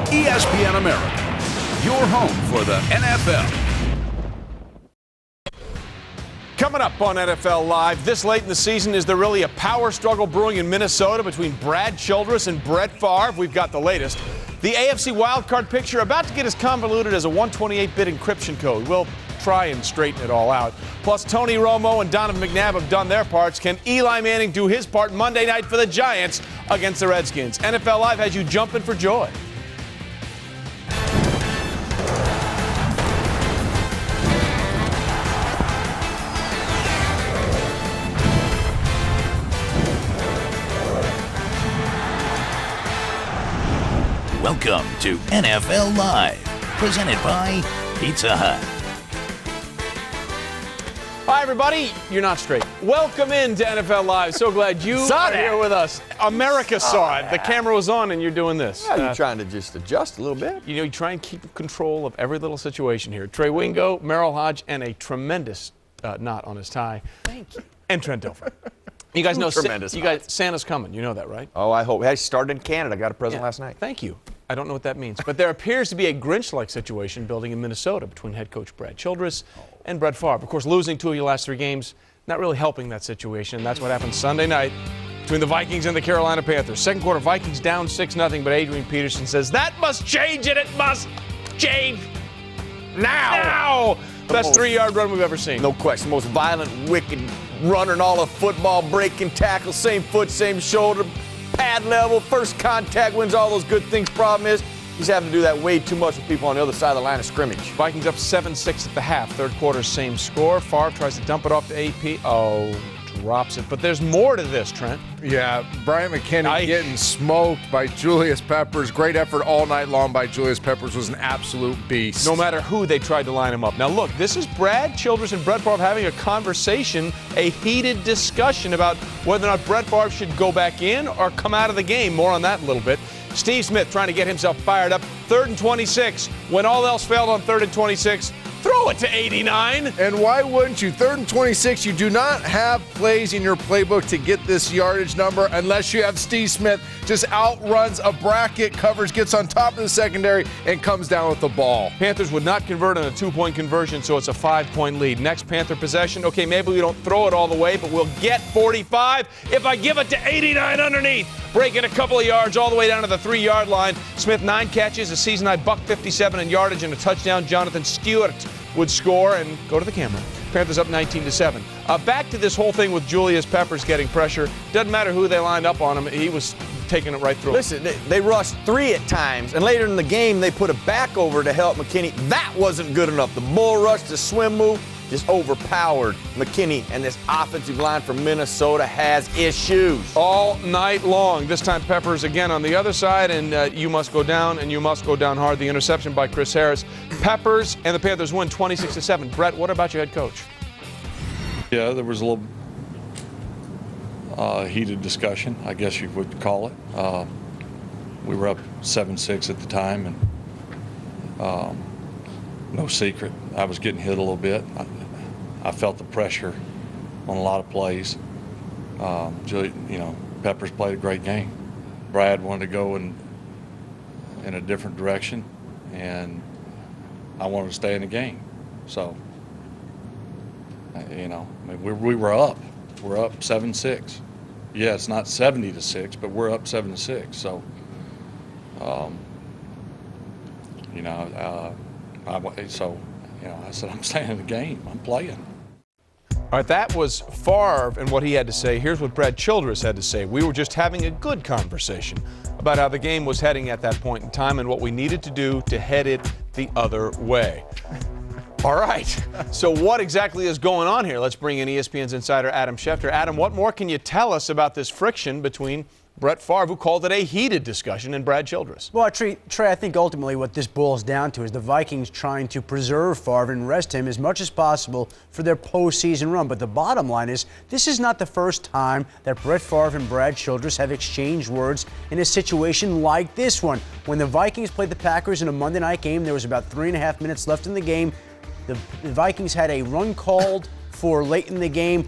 ESPN America, your home for the NFL. Coming up on NFL Live, this late in the season, is there really a power struggle brewing in Minnesota between Brad Childress and Brett Favre? We've got the latest. The AFC wildcard picture about to get as convoluted as a 128-bit encryption code. We'll try and straighten it all out. Plus, Tony Romo and Donovan McNabb have done their parts. Can Eli Manning do his part Monday night for the Giants against the Redskins? NFL Live has you jumping for joy. Welcome to NFL Live, presented by Pizza Hut. Hi, everybody. You're not straight. Welcome into NFL Live. So glad you are here with us. America saw it. The camera was on, and you're doing this. Yeah, you're trying to just adjust a little bit. You know, you try and keep control of every little situation here. Trey Wingo, Merrill Hodge, and a tremendous knot on his tie. Thank you. And Trent Dilfer. You guys know Tremendous Santa's coming. You know that, right? Oh, I hope. I started in Canada. Got a present last night. Thank you. I don't know what that means. But there appears to be a Grinch-like situation building in Minnesota between head coach Brad Childress and Brett Favre. Of course, losing 2 of your last 3 games, not really helping that situation. That's what happened Sunday night between the Vikings and the Carolina Panthers. Second quarter, Vikings down 6-0, but Adrian Peterson says, that must change, and it must change now. Best 3-yard run we've ever seen. No question. Most violent, wicked runner in all of football, breaking tackle, same foot, same shoulder, pad level, first contact, wins all those good things. Problem is, he's having to do that way too much with people on the other side of the line of scrimmage. Vikings up 7-6 at the half. Third quarter, same score. Favre tries to dump it off to AP. Oh, drops it. But there's more to this, Trent. Yeah, Bryant McKinnon getting smoked by Julius Peppers. Great effort all night long by Julius Peppers. Was an absolute beast. No matter who they tried to line him up. Now, look, this is Brad Childress and Brett Favre having a conversation, a heated discussion about whether or not Brett Favre should go back in or come out of the game. More on that in a little bit. Steve Smith trying to get himself fired up. 3rd and 26. When all else failed on 3rd and 26, throw it to 89. And why wouldn't you? 3rd and 26, you do not have plays in your playbook to get this yardage number unless you have Steve Smith just outruns a bracket, covers, gets on top of the secondary, and comes down with the ball. Panthers would not convert on a 2-point conversion, so it's a 5-point lead. Next Panther possession. Okay, maybe we don't throw it all the way, but we'll get 45 if I give it to 89 underneath. Breaking a couple of yards all the way down to the 3-yard line. Smith 9 catches, a season-high $157 in yardage and a touchdown. Jonathan Stewart would score and go to the camera. Panthers up 19-7. Back to this whole thing with Julius Peppers getting pressure. Doesn't matter who they lined up on him. He was taking it right through. Listen, they rushed 3 at times, and later in the game, they put a back over to help McKinney. That wasn't good enough. The bull rush, the swim move, just overpowered McKinney, and this offensive line from Minnesota has issues. All night long. This time Peppers again on the other side, and you must go down, and you must go down hard. The interception by Chris Harris. Peppers and the Panthers win 26-7. Brett, what about your head coach? Yeah, there was a little heated discussion, I guess you would call it. We were up 7-6 at the time, and no secret, I was getting hit a little bit. I felt the pressure on a lot of plays. Peppers played a great game. Brad wanted to go in a different direction, and I wanted to stay in the game. So, we were up. We're up 7-6. Yeah, it's not 70-6, but we're up 7-6. So, I said, I'm staying in the game. I'm playing. All right, that was Favre and what he had to say. Here's what Brad Childress had to say. We were just having a good conversation about how the game was heading at that point in time and what we needed to do to head it the other way. All right, so what exactly is going on here? Let's bring in ESPN's insider Adam Schefter. Adam, what more can you tell us about this friction between Brett Favre, who called it a heated discussion, and Brad Childress? Well, Trey, I think ultimately what this boils down to is the Vikings trying to preserve Favre and rest him as much as possible for their postseason run. But the bottom line is, this is not the first time that Brett Favre and Brad Childress have exchanged words in a situation like this one. When the Vikings played the Packers in a Monday night game, there was about 3.5 minutes left in the game. The Vikings had a run called for late in the game.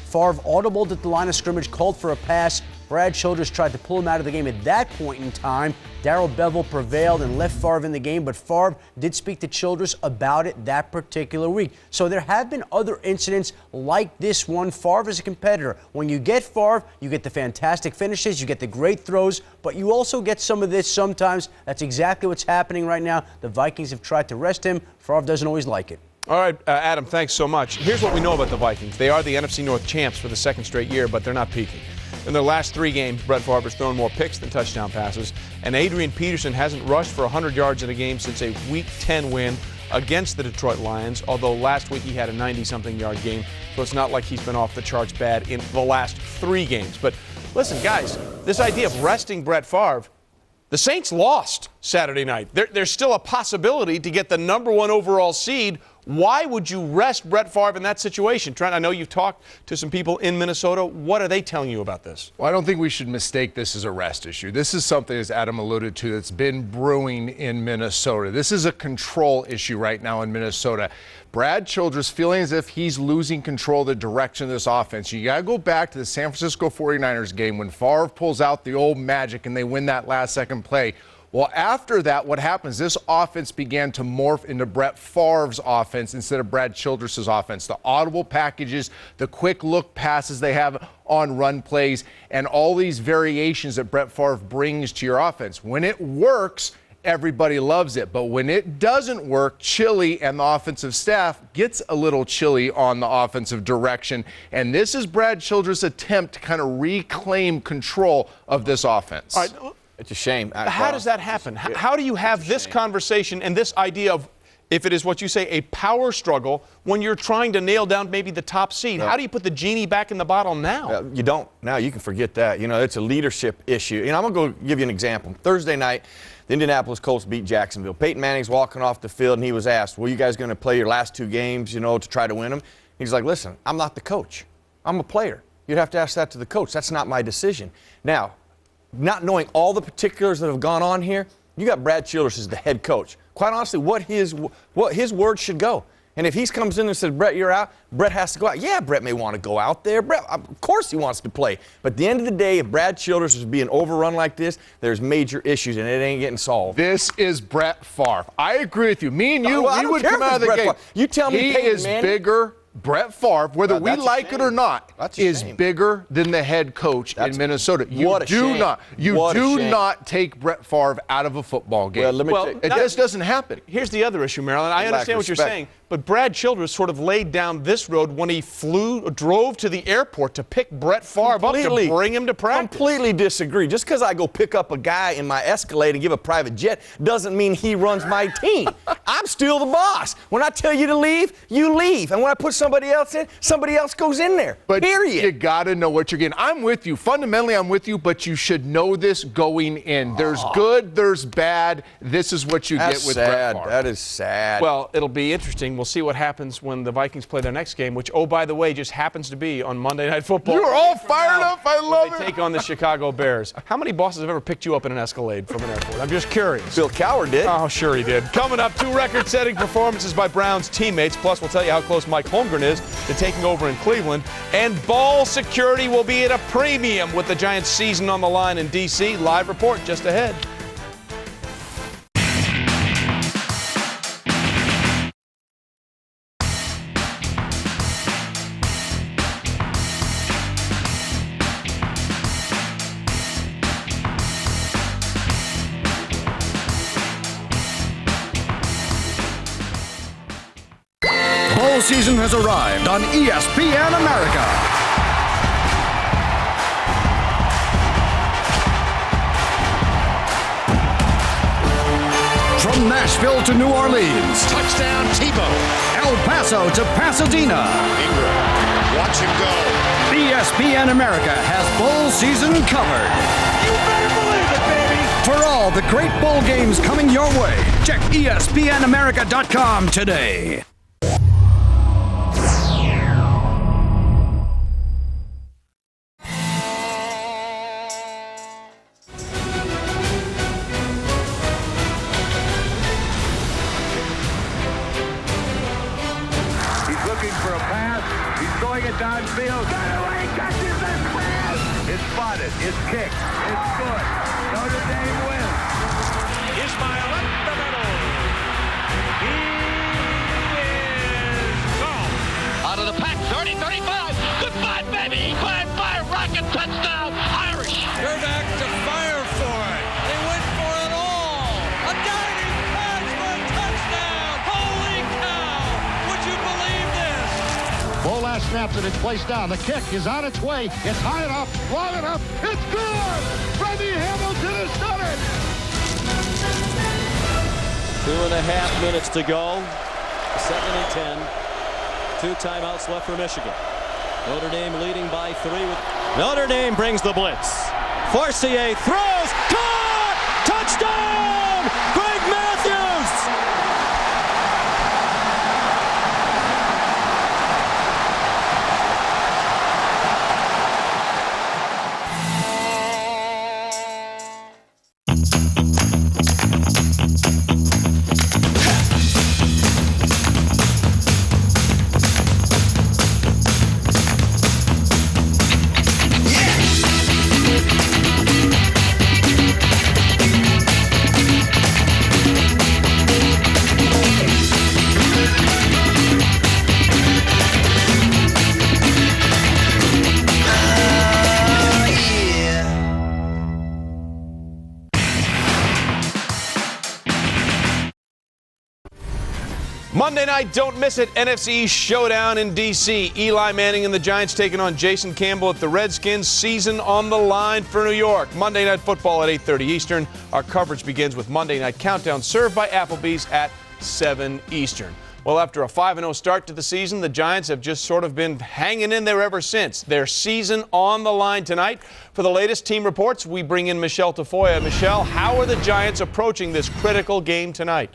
Favre audibled at the line of scrimmage, called for a pass. Brad Childress tried to pull him out of the game at that point in time. Darrell Bevell prevailed and left Favre in the game, but Favre did speak to Childress about it that particular week. So there have been other incidents like this one. Favre is a competitor. When you get Favre, you get the fantastic finishes, you get the great throws, but you also get some of this sometimes. That's exactly what's happening right now. The Vikings have tried to rest him. Favre doesn't always like it. All right, Adam, thanks so much. Here's what we know about the Vikings. They are the NFC North champs for the second straight year, but they're not peaking. In their last 3 games, Brett Favre has thrown more picks than touchdown passes, and Adrian Peterson hasn't rushed for 100 yards in a game since a Week 10 win against the Detroit Lions, although last week he had a 90-something yard game, so it's not like he's been off the charts bad in the last 3 games. But listen, guys, this idea of resting Brett Favre, the Saints lost Saturday night. There's still a possibility to get the #1 overall seed. Why would you rest Brett Favre in that situation? Trent, I know you've talked to some people in Minnesota. What are they telling you about this? Well, I don't think we should mistake this as a rest issue. This is something, as Adam alluded to, that's been brewing in Minnesota. This is a control issue right now in Minnesota. Brad Childress feeling as if he's losing control of the direction of this offense. You got to go back to the San Francisco 49ers game when Favre pulls out the old magic and they win that last-second play. Well, after that, what happens, this offense began to morph into Brett Favre's offense instead of Brad Childress's offense. The audible packages, the quick look passes they have on run plays, and all these variations that Brett Favre brings to your offense. When it works, everybody loves it. But when it doesn't work, Chili and the offensive staff gets a little chilly on the offensive direction. And this is Brad Childress' attempt to kind of reclaim control of this offense. All right. It's a shame. How does that happen? How do you have this conversation and this idea of, if it is what you say, a power struggle when you're trying to nail down maybe the top seed? How do you put the genie back in the bottle now? You don't. Now you can forget that. You know, it's a leadership issue. You know, I'm going to go give you an example. Thursday night, the Indianapolis Colts beat Jacksonville. Peyton Manning's walking off the field, and he was asked, well, you guys going to play your last 2 games, you know, to try to win them? He's like, listen, I'm not the coach. I'm a player. You'd have to ask that to the coach. That's not my decision. Now, not knowing all the particulars that have gone on here, you got Brad Childress as the head coach. Quite honestly, what his word should go. And if he comes in and says, Brett, you're out, Brett has to go out. Yeah, Brett may want to go out there. Brett, of course he wants to play. But at the end of the day, if Brad Childress is being overrun like this, there's major issues, and it ain't getting solved. This is Brett Favre. I agree with you. Me and you, Well, we would come out of the Brett game. Favre. You tell me he Peyton is Manning? bigger. Brett Favre, whether we That's a like it or shame. not, That's a is shame. bigger than the head coach in Minnesota. What a shame. You What a do shame. not take Brett Favre out of a football game. Well, let me tell you- it just doesn't happen. Here's the other issue, Marilyn. I Lack of understand what you're respect. saying, but Brad Childress sort of laid down this road when he drove to the airport to pick Brett Favre up to bring him to practice. Completely disagree. Just because I go pick up a guy in my Escalade and give a private jet doesn't mean he runs my team. I'm still the boss. When I tell you to leave, you leave. And when I put somebody else in, somebody else goes in there. But period. you got to know what you're getting. I'm with you. Fundamentally, I'm with you, but you should know this going in. There's good, there's bad. This is what you That's get with sad. Brett Favre. That is sad. Well, it'll be interesting. We'll see what happens when the Vikings play their next game, which, oh, by the way, just happens to be on Monday Night Football. You're all fired up. I love They it. take on the Chicago Bears. How many bosses have ever picked you up in an Escalade from an airport? I'm just curious. Bill Cowher did. Oh, sure he did. Coming up, 2 record-setting performances by Browns teammates. Plus, we'll tell you how close Mike Holmgren is to taking over in Cleveland. And ball security will be at a premium with the Giants' season on the line in D.C. Live report just ahead. Bowl season has arrived on ESPN America. From Nashville to New Orleans, Touchdown, Tebow. El Paso to Pasadena, Ingram. Watch him go. ESPN America has bowl season covered. You better believe it, baby. For all the great bowl games coming your way, check ESPNAmerica.com today. He's looking for a pass. He's throwing it downfield. Got away, catches this pass. It's 5. got it. It's kicked. It's good. Notre Dame wins. Ismail up the middle. He is gone. Out of the pack, 30, 35. Goodbye, baby. Fire, rocket, touchdown, Irish. They're back to fire for it. They went for it all. A diving pass for a touchdown. Holy cow. Would you believe this? Ball last snaps and it's placed down. The kick is on its way. It's high enough, long enough. It's good. Freddie Hamilton has done it. 2.5 minutes to go. 2nd and 10. 2 timeouts left for Michigan. Notre Dame leading by 3. Notre Dame brings the blitz. Forcier throws. Caught! Touchdown! Greg Matthews! Monday night, don't miss it. NFC East showdown in D.C. Eli Manning and the Giants taking on Jason Campbell at the Redskins. Season on the line for New York. Monday Night Football at 8:30 Eastern. Our coverage begins with Monday Night Countdown, served by Applebee's at 7 Eastern. Well, after a 5-0 start to the season, the Giants have just sort of been hanging in there ever since. Their season on the line tonight. For the latest team reports, we bring in Michelle Tafoya. Michelle, how are the Giants approaching this critical game tonight?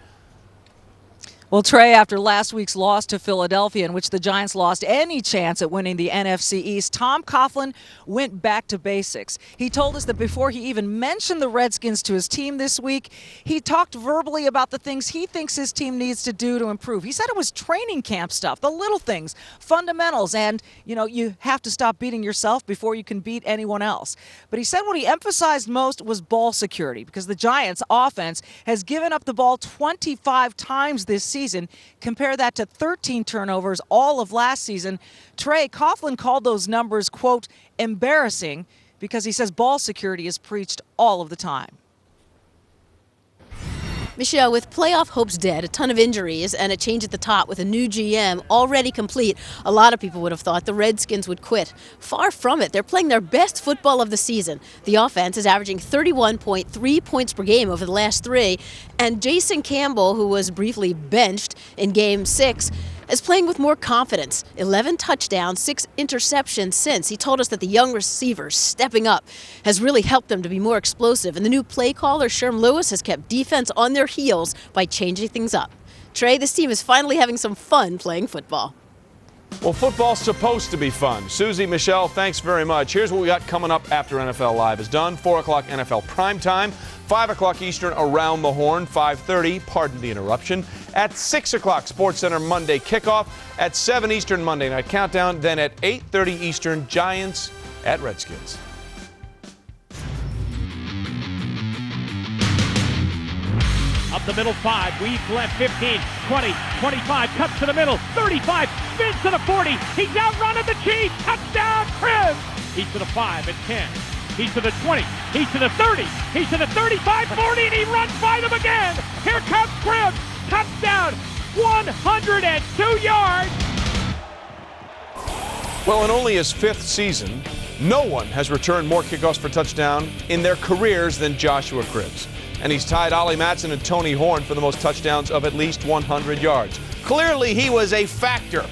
Well, Trey, after last week's loss to Philadelphia, in which the Giants lost any chance at winning the NFC East, Tom Coughlin went back to basics. He told us that before he even mentioned the Redskins to his team this week, he talked verbally about the things he thinks his team needs to do to improve. He said it was training camp stuff, the little things, fundamentals, and, you have to stop beating yourself before you can beat anyone else. But he said what he emphasized most was ball security, because the Giants' offense has given up the ball 25 times this season. Compare that to 13 turnovers all of last season. Trey, Coughlin called those numbers, quote, embarrassing, because he says ball security is preached all of the time. Michelle, with playoff hopes dead, a ton of injuries, and a change at the top with a new GM already complete, a lot of people would have thought the Redskins would quit. Far from it. They're playing their best football of the season. The offense is averaging 31.3 points per game over the last 3, and Jason Campbell, who was briefly benched in Game 6, is playing with more confidence. 11 touchdowns, 6 interceptions since. He told us that the young receivers stepping up has really helped them to be more explosive. And the new play caller, Sherm Lewis, has kept defense on their heels by changing things up. Trey, this team is finally having some fun playing football. Well, football's supposed to be fun. Susie, Michelle, thanks very much. Here's what we got coming up after NFL Live is done. 4 o'clock NFL primetime, 5 o'clock Eastern Around the Horn, 5:30, pardon the interruption. At 6 o'clock, SportsCenter Monday kickoff. At 7 Eastern, Monday Night Countdown. Then at 8:30 Eastern, Giants at Redskins. Up the middle, 5, weaves left, 15, 20, 25, cuts to the middle, 35, spins to the 40, he's outrunning the Chiefs, touchdown, Cribbs! He's to the 5 and 10, he's to the 20, he's to the 30, he's to the 35, 40, and he runs by them again! Here comes Cribbs, touchdown, 102 yards! Well, in only his 5th season, no one has returned more kickoffs for touchdown in their careers than Joshua Cribbs. And he's tied Ollie Matson and Tony Horn for the most touchdowns of at least 100 yards. Clearly, he was a factor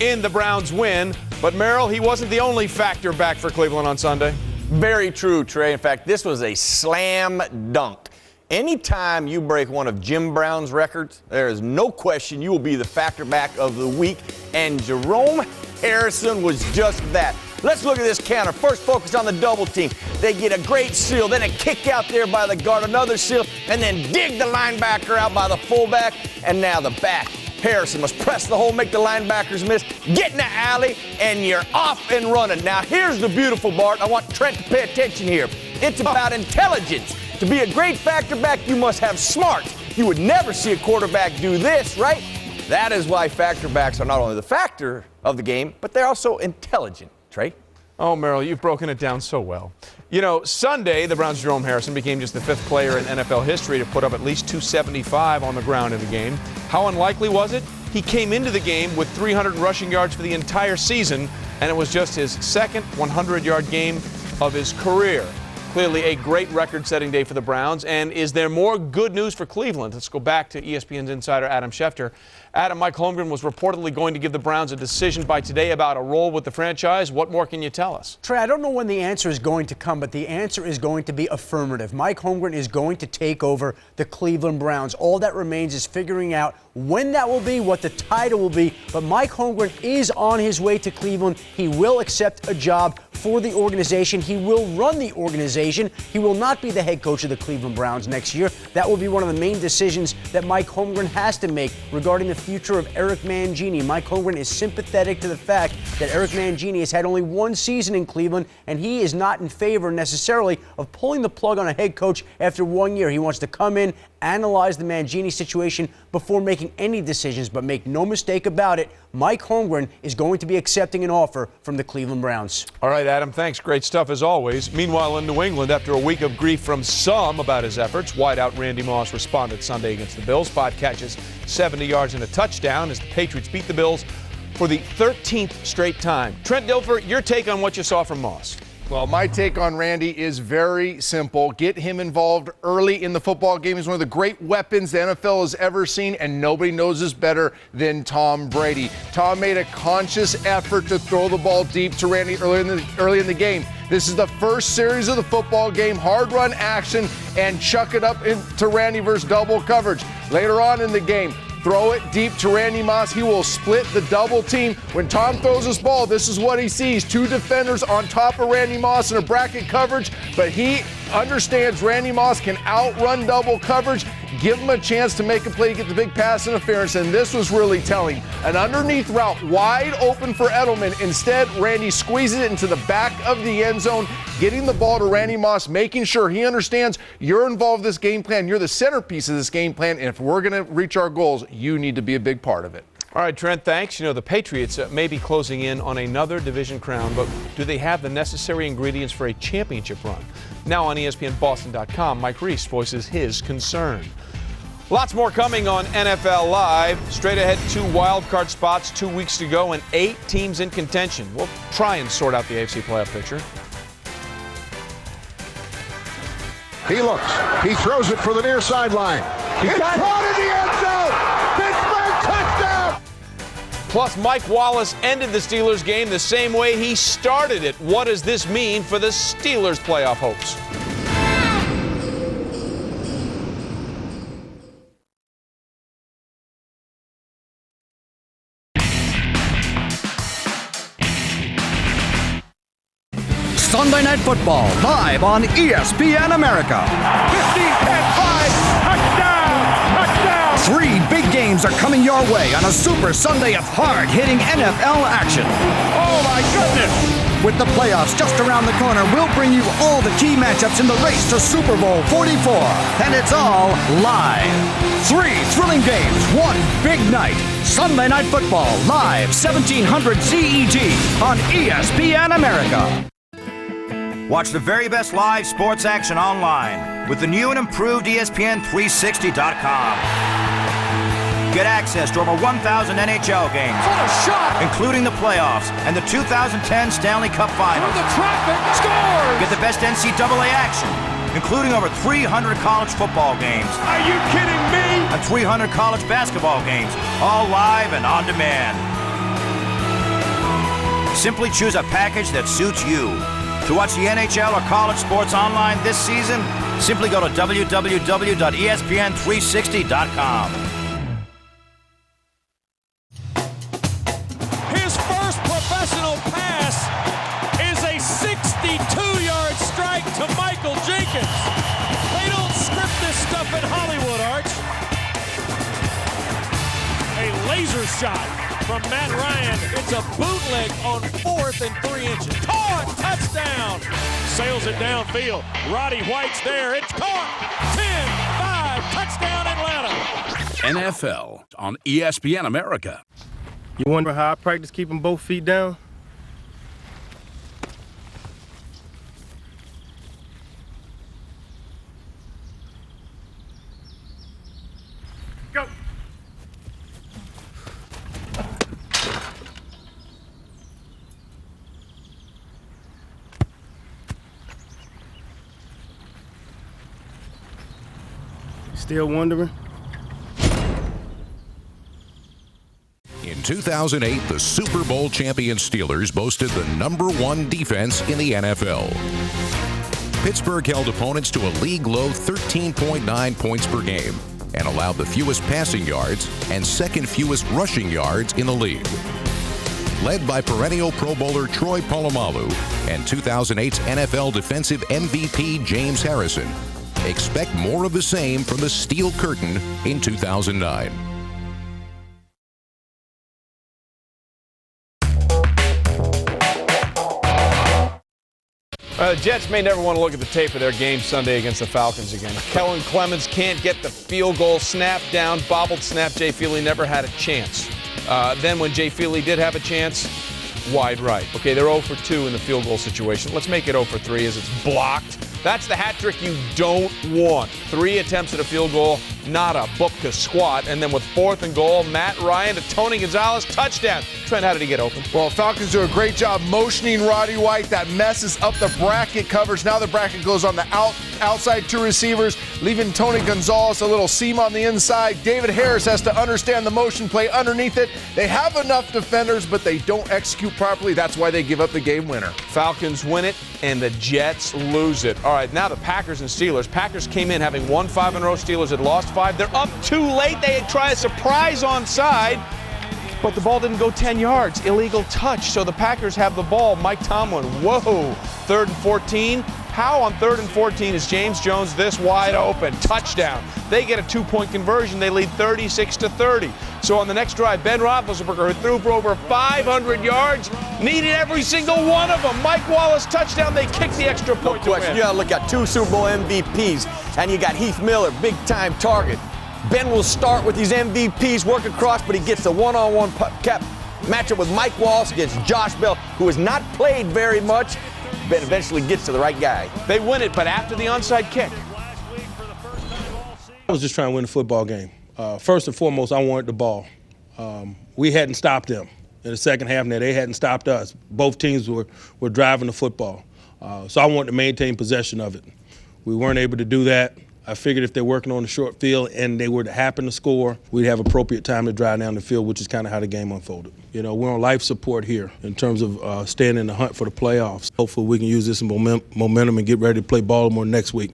in the Browns' win. But, Merrill, he wasn't the only factor back for Cleveland on Sunday. Very true, Trey. In fact, this was a slam dunk. Anytime you break one of Jim Brown's records, there is no question you will be the factor back of the week. And Jerome Harrison was just that. Let's look at this counter. First, focus on the double team. They get a great seal, then a kick out there by the guard, another seal, and then dig the linebacker out by the fullback. And now the back Harrison must press the hole, make the linebackers miss, get in the alley, and you're off and running. Now, here's the beautiful part. I want Trent to pay attention here. It's about intelligence. To be a great factor back, you must have smarts. You would never see a quarterback do this, right? That is why factor backs are not only the factor of the game, but they're also intelligent, Trey. Oh, Merrill, you've broken it down so well. You know, Sunday, the Browns' Jerome Harrison became just the 5th player in NFL history to put up at least 275 on the ground in the game. How unlikely was it? He came into the game with 300 rushing yards for the entire season, and it was just his second 100-yard game of his career. Clearly a great record-setting day for the Browns. And is there more good news for Cleveland? Let's go back to ESPN's insider Adam Schefter. Adam, Mike Holmgren was reportedly going to give the Browns a decision by today about a role with the franchise. What more can you tell us? Trey, I don't know when the answer is going to come, but the answer is going to be affirmative. Mike Holmgren is going to take over the Cleveland Browns. All that remains is figuring out when that will be, what the title will be. But Mike Holmgren is on his way to Cleveland. He will accept a job for the organization. He will run the organization. He will not be the head coach of the Cleveland Browns next year. That will be one of the main decisions that Mike Holmgren has to make regarding the future of Eric Mangini. Mike Holmgren is sympathetic to the fact that Eric Mangini has had only one season in Cleveland, and he is not in favor necessarily of pulling the plug on a head coach after 1 year. He wants to come in, analyze the Mangini situation before making any decisions, but make no mistake about it, Mike Holmgren is going to be accepting an offer from the Cleveland Browns. All right, Adam, thanks. Great stuff as always. Meanwhile, in New England, after a week of grief from some about his efforts, wideout Randy Moss responded Sunday against the Bills. 5 catches, 70 yards, and a touchdown as the Patriots beat the Bills for the 13th straight time. Trent Dilfer, your take on what you saw from Moss. Well, my take on Randy is very simple. Get him involved early in the football game. He's one of the great weapons the NFL has ever seen, and nobody knows this better than Tom Brady. Tom made a conscious effort to throw the ball deep to Randy early in the game. This is the first series of the football game, hard run action, and chuck it up into Randy versus double coverage. Later on in the game, throw it deep to Randy Moss. He will split the double team. When Tom throws this ball, this is what he sees. 2 defenders on top of Randy Moss in a bracket coverage, but he understands Randy Moss can outrun double coverage. Give him a chance to make a play, get the big pass interference, and this was really telling. An underneath route wide open for Edelman. Instead, Randy squeezes it into the back of the end zone, getting the ball to Randy Moss, making sure he understands you're involved in this game plan. You're the centerpiece of this game plan, and if we're going to reach our goals, you need to be a big part of it. All right, Trent, thanks. You know, the Patriots may be closing in on another division crown, but do they have the necessary ingredients for a championship run? Now on ESPNBoston.com, Mike Reese voices his concern. Lots more coming on NFL Live. Straight ahead, 2 wildcard spots, 2 weeks to go, and 8 teams in contention. We'll try and sort out the AFC playoff picture. He looks. He throws it for the near sideline. It's caught in the end zone. Pittsburgh touchdown. Plus, Mike Wallace ended the Steelers game the same way he started it. What does this mean for the Steelers' playoff hopes? Sunday Night Football, live on ESPN America. 50-5, touchdown! 3 big games are coming your way on a Super Sunday of hard-hitting NFL action. Oh my goodness! With the playoffs just around the corner, we'll bring you all the key matchups in the race to Super Bowl 44. And it's all live. 3 thrilling games, 1 big night. Sunday Night Football, live 1700 CET on ESPN America. Watch the very best live sports action online with the new and improved espn360.com. Get access to over 1,000 NHL games, including the playoffs and the 2010 Stanley Cup Finals. The traffic scores! Get the best NCAA action, including over 300 college football games. Are you kidding me? And 300 college basketball games, all live and on demand. Simply choose a package that suits you. To watch the NHL or college sports online this season, simply go to www.espn360.com. His first professional pass is a 62-yard strike to Michael Jenkins. They don't script this stuff in Hollywood, Arch. A laser shot from Matt Ryan. It's a bootleg on 4th and 3 inches. Caught! Touchdown! Sails it downfield. Roddy White's there. It's caught! 10-5. Touchdown Atlanta! NFL on ESPN America. You wonder how I practice keeping both feet down? Go! Still wondering? In 2008, the Super Bowl champion Steelers boasted the #1 defense in the NFL. Pittsburgh held opponents to a league-low 13.9 points per game and allowed the fewest passing yards and second fewest rushing yards in the league. Led by perennial Pro Bowler Troy Polamalu and 2008's NFL Defensive MVP James Harrison, expect more of the same from the Steel Curtain in 2009. The Jets may never want to look at the tape of their game Sunday against the Falcons again. Kellen Clemens can't get the field goal snap down. Bobbled snap. Jay Feely never had a chance. Then when Jay Feely did have a chance, wide right. Okay, they're 0 for 2 in the field goal situation. Let's make it 0 for 3 as it's blocked. That's the hat trick you don't want. 3 attempts at a field goal, not a Bupka squat. And then with 4th and goal, Matt Ryan to Tony Gonzalez, touchdown. Trent, how did he get open? Well, Falcons do a great job motioning Roddy White. That messes up the bracket coverage. Now the bracket goes on the outside 2 receivers, leaving Tony Gonzalez a little seam on the inside. David Harris has to understand the motion play underneath it. They have enough defenders, but they don't execute properly. That's why they give up the game winner. Falcons win it, and the Jets lose it. All right, now the Packers and Steelers. Packers came in having won 5 in a row. Steelers had lost 5. They're up too late. They had tried a surprise onside, but the ball didn't go 10 yards. Illegal touch. So the Packers have the ball. Mike Tomlin, whoa, 3rd and 14. How on 3rd and 14 is James Jones this wide open? Touchdown. They get a 2-point conversion. They lead 36-30. So on the next drive, Ben Roethlisberger, who threw for over 500 yards, needed every single one of them. Mike Wallace, touchdown. They kicked the extra point to win. You got to look at 2 Super Bowl MVPs, and you got Heath Miller, big-time target. Ben will start with these MVPs, work across, but he gets the one-on-one matchup with Mike Wallace against Josh Bell, who has not played very much. Ben eventually gets to the right guy. They win it, but after the onside kick. I was just trying to win a football game. First and foremost, I wanted the ball. We hadn't stopped them in the second half. Now they hadn't stopped us. Both teams were driving the football. So I wanted to maintain possession of it. We weren't able to do that. I figured if they're working on the short field and they were to happen to score, we'd have appropriate time to drive down the field, which is kind of how the game unfolded. You know, we're on life support here in terms of staying in the hunt for the playoffs. Hopefully we can use this momentum and get ready to play Baltimore next week.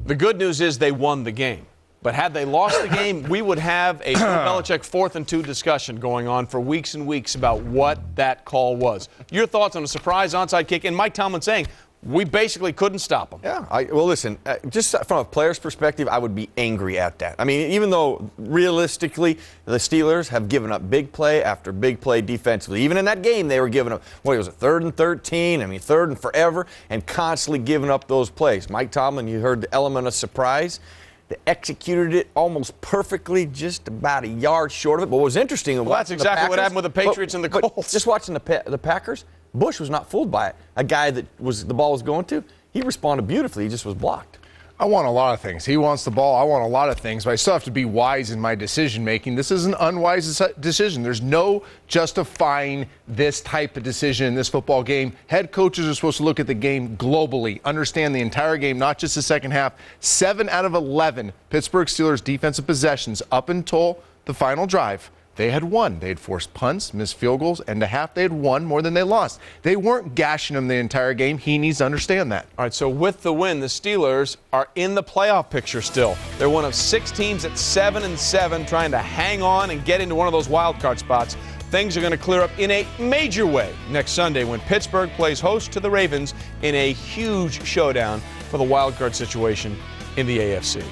The good news is they won the game. But had they lost the game, we would have a Belichick 4th and 2 discussion going on for weeks and weeks about what that call was. Your thoughts on a surprise onside kick and Mike Tomlin saying, we basically couldn't stop them. Yeah, well, listen, just from a player's perspective, I would be angry at that. I mean, even though realistically the Steelers have given up big play after big play defensively. Even in that game, they were giving up, what was it, 3rd and 13, 3rd and forever, and constantly giving up those plays. Mike Tomlin, you heard the element of surprise. They executed it almost perfectly, just about a yard short of it. But what was interesting, well, that's exactly what happened with the Patriots and the Colts. Just watching the Packers, Bush was not fooled by it. A guy that the ball was going to, he responded beautifully. He just was blocked. I want a lot of things. He wants the ball. I want a lot of things, but I still have to be wise in my decision making. This is an unwise decision. There's no justifying this type of decision in this football game. Head coaches are supposed to look at the game globally, understand the entire game, not just the second half. 7 out of 11 Pittsburgh Steelers defensive possessions up until the final drive, they had won. They had forced punts, missed field goals, and a half they had won more than they lost. They weren't gashing them the entire game. He needs to understand that. All right, so with the win, the Steelers are in the playoff picture still. They're one of 6 teams at 7-7 trying to hang on and get into one of those wild card spots. Things are going to clear up in a major way next Sunday when Pittsburgh plays host to the Ravens in a huge showdown for the wild card situation in the AFC.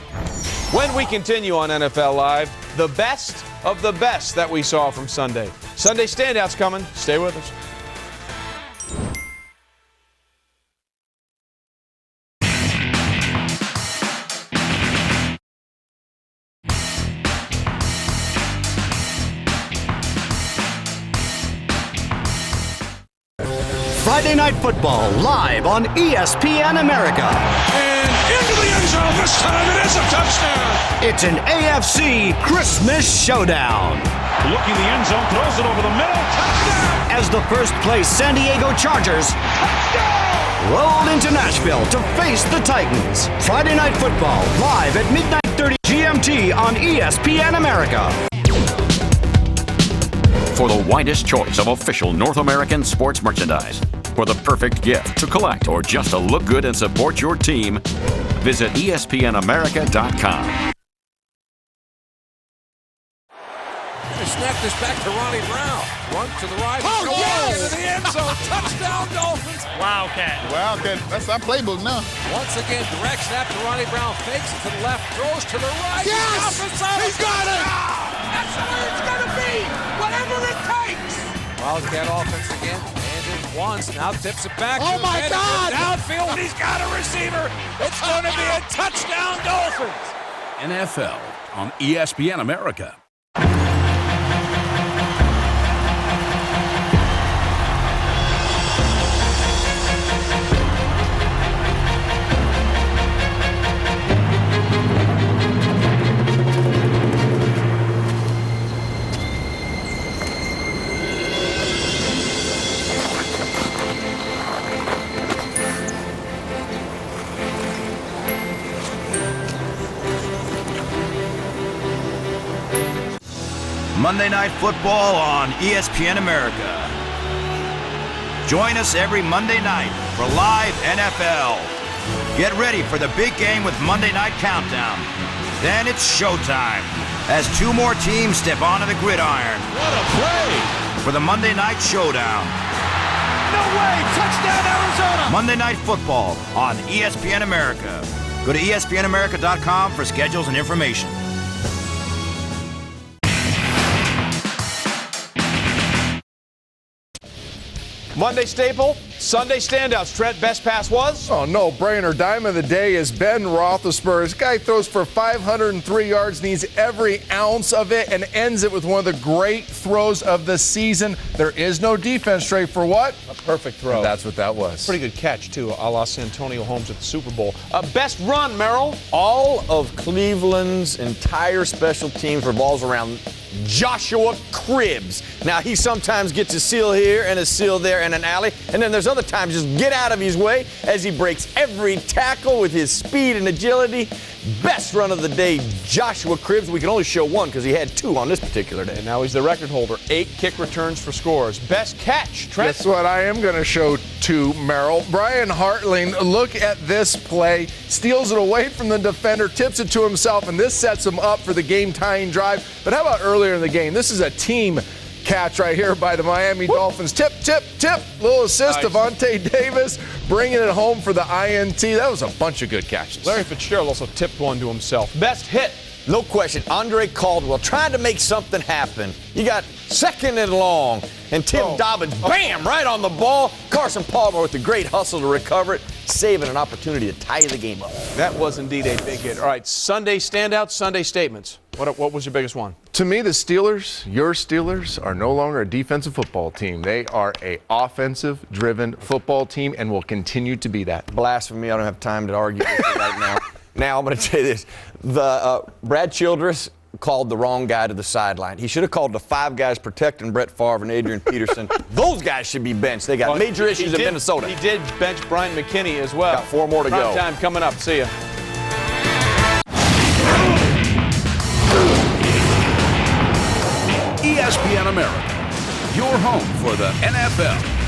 When we continue on NFL Live, the best of the best that we saw from Sunday. Sunday standouts coming. Stay with us. Friday Night Football live on ESPN America. And into the end zone. This time it is a touchdown. It's an AFC Christmas showdown. Looking the end zone, throws it over the middle. Touchdown. As the first place San Diego Chargers roll into Nashville to face the Titans. Friday Night Football live at midnight 30 GMT on ESPN America. For the widest choice of official North American sports merchandise, for the perfect gift to collect or just to look good and support your team, visit espnamerica.com. Snap this back to Ronnie Brown. Run to the right. Oh, yes! Into the end zone. Touchdown, Dolphins. Wildcat. That's our playbook now. Once again, direct snap to Ronnie Brown. Fakes it to the left. Throws to the right. Yes! He's got it! That's the way it's going to be. Whatever it takes. Wildcat offense again. And it once. Now tips it back. Oh, my God! Downfield. He's got a receiver. It's going to be a touchdown, Dolphins. NFL on ESPN America. Monday Night Football on ESPN America. Join us every Monday night for live NFL. Get ready for the big game with Monday Night Countdown. Then it's showtime as two more teams step onto the gridiron. What a play! For the Monday Night Showdown. No way! Touchdown, Arizona! Monday Night Football on ESPN America. Go to espnamerica.com for schedules and information. Monday staple, Sunday standouts. Trent, best pass was? Oh, no brainer. Dime of the day is Ben Roethlisberger. This guy throws for 503 yards, needs every ounce of it, and ends it with one of the great throws of the season. There is no defense, Trey, for what? A perfect throw. And that's what that was. Pretty good catch, too, a la Santonio Holmes at the Super Bowl. Best run, Merrill? All of Cleveland's entire special teams revolves around Joshua Cribbs. Now, he sometimes gets a seal here and a seal there and an alley, and then there's other times just get out of his way as he breaks every tackle with his speed and agility. Best run of the day, Joshua Cribbs. We can only show one because he had two on this particular day. And now he's the record holder. 8 kick returns for scores. Best catch, Trent. Guess what? I am going to show two, Merrill. Brian Hartling, look at this play. Steals it away from the defender, tips it to himself, and this sets him up for the game-tying drive. But how about earlier in the game? This is a team catch right here by the Miami Dolphins. Tip, tip, tip. Little assist, Nice. Devontae Davis bringing it home for the INT. That was a bunch of good catches. Larry Fitzgerald also tipped one to himself. Best hit. No question, Andre Caldwell trying to make something happen. You got second and long, and Tim Dobbins, bam, right on the ball. Carson Palmer with the great hustle to recover it, saving an opportunity to tie the game up. That was indeed a big hit. All right, Sunday standouts, Sunday statements. What was your biggest one? To me, the Steelers, your Steelers, are no longer a defensive football team. They are a offensive-driven football team and will continue to be that. Blasphemy, I don't have time to argue with you right now. Now, I'm going to tell you this. Brad Childress called the wrong guy to the sideline. He should have called the 5 guys protecting Brett Favre and Adrian Peterson. Those guys should be benched. They got major issues in Minnesota. He did bench Bryant McKinney as well. Got 4 more to go. Time coming up. See ya. ESPN America, your home for the NFL.